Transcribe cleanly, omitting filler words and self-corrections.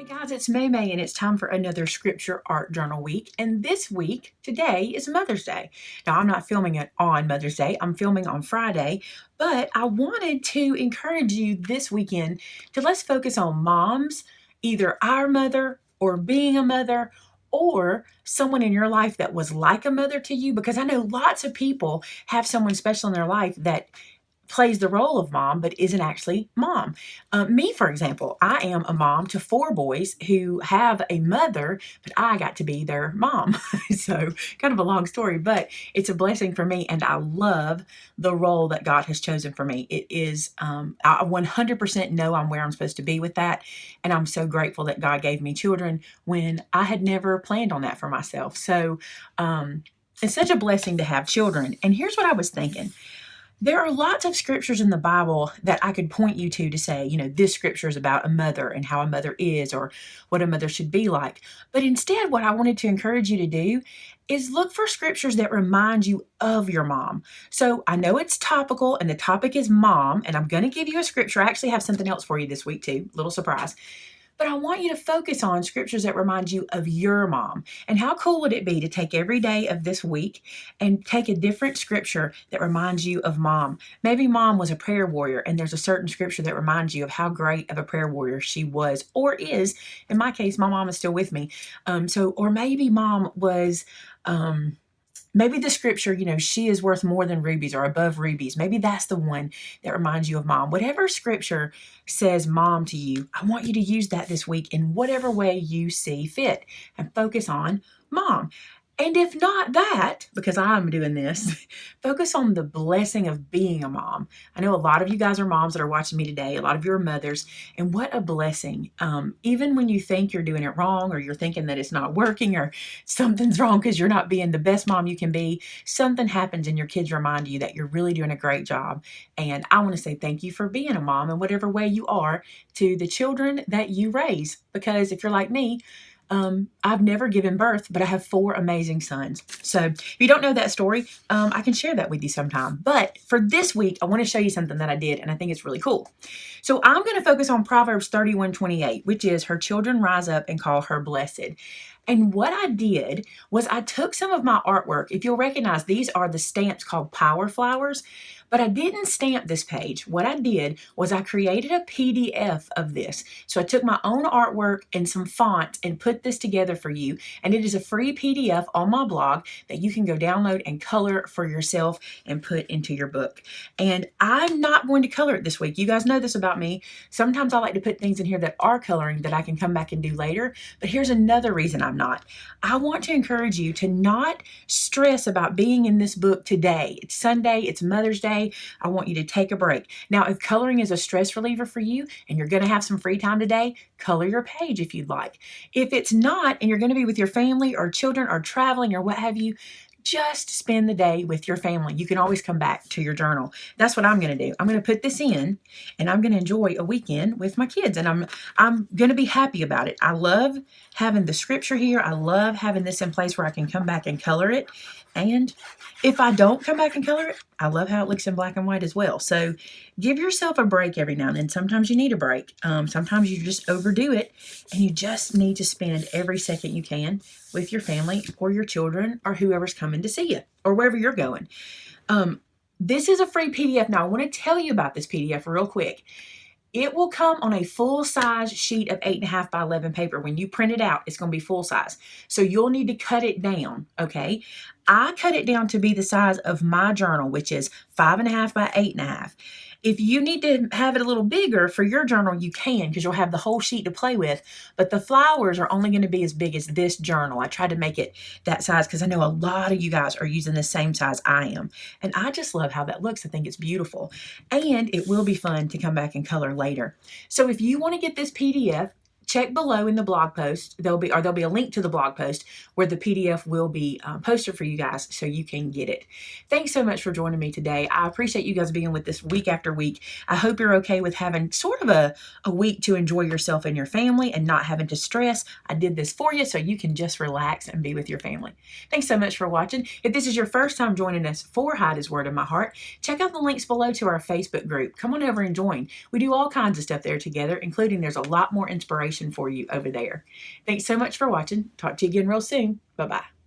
Guys, it's Maymay and it's time for another Scripture Art Journal week. And this week, today, is Mother's Day. Now, I'm not filming it on Mother's Day. I'm filming on Friday. But I wanted to encourage you this weekend to let's focus on moms, either our mother or being a mother or someone in your life that was like a mother to you. Because I know lots of people have someone special in their life that plays the role of mom but isn't actually mom. Me, for example, I am a mom to 4 boys who have a mother, but I got to be their mom. So kind of a long story, but it's a blessing for me, and I love the role that God has chosen for me. It is, I 100% know I'm where I'm supposed to be with that, and I'm so grateful that God gave me children when I had never planned on that for myself. So it's such a blessing to have children. And here's what I was thinking. There are lots of scriptures in the Bible that I could point you to say, this scripture is about a mother and how a mother is or what a mother should be like. But instead, what I wanted to encourage you to do is look for scriptures that remind you of your mom. So I know it's topical and the topic is mom, and I'm going to give you a scripture. I actually have something else for you this week too, little surprise. But I want you to focus on scriptures that remind you of your mom. And how cool would it be to take every day of this week and take a different scripture that reminds you of mom? Maybe mom was a prayer warrior and there's a certain scripture that reminds you of how great of a prayer warrior she was or is. In my case, my mom is still with me. Or maybe mom was... Maybe the scripture, she is worth more than rubies or above rubies. Maybe that's the one that reminds you of mom. Whatever scripture says mom to you, I want you to use that this week in whatever way you see fit and focus on mom. And if not that, because I'm doing this, focus on the blessing of being a mom. I know a lot of you guys are moms that are watching me today. A lot of you are mothers. And what a blessing. Even when you think you're doing it wrong or you're thinking that it's not working or something's wrong because you're not being the best mom you can be, something happens and your kids remind you that you're really doing a great job. And I want to say thank you for being a mom in whatever way you are to the children that you raise. Because if you're like me, I've never given birth, but I have 4 amazing sons. So if you don't know that story, I can share that with you sometime. But for this week, I want to show you something that I did, and I think it's really cool. So I'm going to focus on Proverbs 31:28, which is, her children rise up and call her blessed. And what I did was I took some of my artwork. If you'll recognize, these are the stamps called Power Flowers. But I didn't stamp this page. What I did was I created a PDF of this. So I took my own artwork and some fonts and put this together for you. And it is a free PDF on my blog that you can go download and color for yourself and put into your book. And I'm not going to color it this week. You guys know this about me. Sometimes I like to put things in here that are coloring that I can come back and do later. But here's another reason I'm not. I want to encourage you to not stress about being in this book today. It's Sunday. It's Mother's Day. I want you to take a break. Now, if coloring is a stress reliever for you and you're going to have some free time today, color your page if you'd like. If it's not, and you're going to be with your family or children or traveling or what have you, just spend the day with your family. You can always come back to your journal. That's what I'm going to do. I'm going to put this in and I'm going to enjoy a weekend with my kids, and I'm going to be happy about it. I love having the scripture here. I love having this in place where I can come back and color it. And if I don't come back and color it, I love how it looks in black and white as well. So give yourself a break every now and then. Sometimes you need a break. Sometimes you just overdo it, and you just need to spend every second you can with your family or your children or whoever's coming to see you or wherever you're going. This is a free PDF. Now, I want to tell you about this PDF real quick. It will come on a full-size sheet of 8.5 by 11 paper. When you print it out, it's going to be full-size. So you'll need to cut it down, okay? I cut it down to be the size of my journal, which is 5.5 by 8.5. If you need to have it a little bigger for your journal, you can, because you'll have the whole sheet to play with. But the flowers are only going to be as big as this journal. I tried to make it that size because I know a lot of you guys are using the same size I am. And I just love how that looks. I think it's beautiful. And it will be fun to come back and color later. So if you want to get this PDF, check below in the blog post. There'll be a link to the blog post where the PDF will be posted for you guys so you can get it. Thanks so much for joining me today. I appreciate you guys being with this week after week. I hope you're okay with having sort of a week to enjoy yourself and your family and not having to stress. I did this for you so you can just relax and be with your family. Thanks so much for watching. If this is your first time joining us for Hide His Word in My Heart, check out the links below to our Facebook group. Come on over and join. We do all kinds of stuff there together, including there's a lot more inspiration information for you over there. Thanks so much for watching. Talk to you again real soon. Bye-bye.